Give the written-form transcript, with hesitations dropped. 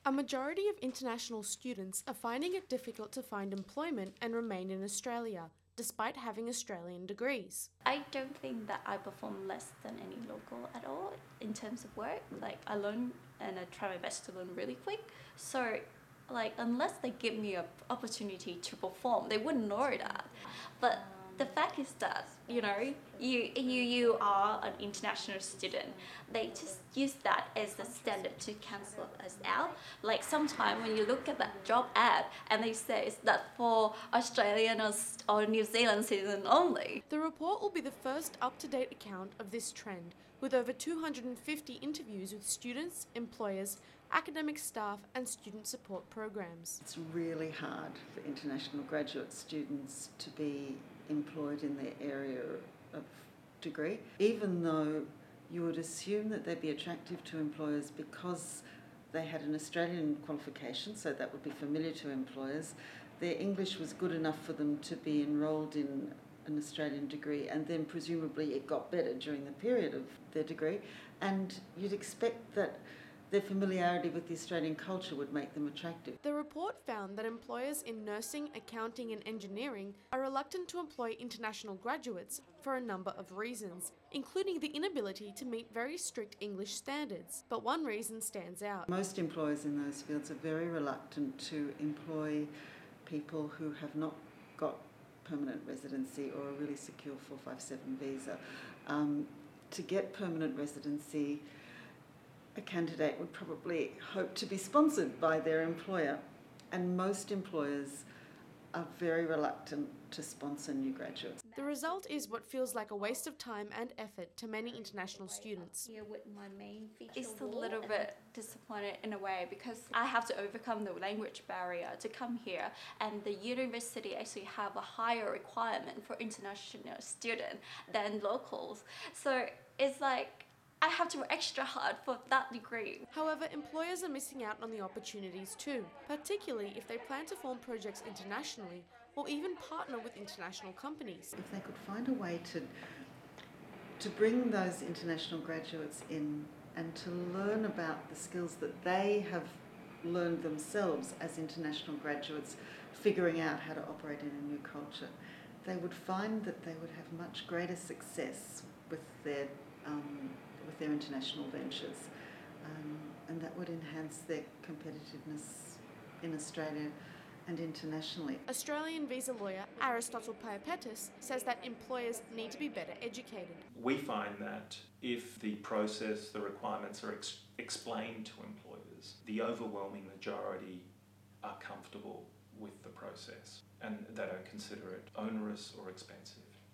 A majority of international students are finding it difficult to find employment and remain in Australia, despite having Australian degrees. I don't think that I perform less than any local at all in terms of work. Like, I learn and I try my best to learn really quick. So, like, unless they give me an opportunity to perform, they wouldn't know that. But the fact is that, you are an international student. They just use that as the standard to cancel us out. Like, sometimes when you look at that job ad and they say it's that for Australian or New Zealand citizen only. The report will be the first up-to-date account of this trend, with over 250 interviews with students, employers, academic staff and student support programs. It's really hard for international graduate students to be employed in their area of degree, even though you would assume that they'd be attractive to employers because they had an Australian qualification, so that would be familiar to employers. Their English was good enough for them to be enrolled in an Australian degree, and then presumably it got better during the period of their degree, and you'd expect that their familiarity with the Australian culture would make them attractive. The report found that employers in nursing, accounting and engineering are reluctant to employ international graduates for a number of reasons, including the inability to meet very strict English standards. But one reason stands out. Most employers in those fields are very reluctant to employ people who have not got permanent residency or a really secure 457 visa. To get permanent residency, a candidate would probably hope to be sponsored by their employer, and most employers are very reluctant to sponsor new graduates. The result is what feels like a waste of time and effort to many international students. It's a little bit disappointed in a way because I have to overcome the language barrier to come here, and the university actually have a higher requirement for international students than locals. So it's like I have to work extra hard for that degree. However, employers are missing out on the opportunities too, particularly if they plan to form projects internationally or even partner with international companies. If they could find a way to bring those international graduates in and to learn about the skills that they have learned themselves as international graduates, figuring out how to operate in a new culture, they would find that they would have much greater success with their international ventures, and that would enhance their competitiveness in Australia and internationally. Australian visa lawyer Aristotle Payapetis says that employers need to be better educated. We find that if the process, the requirements are explained to employers, the overwhelming majority are comfortable with the process and they don't consider it onerous or expensive.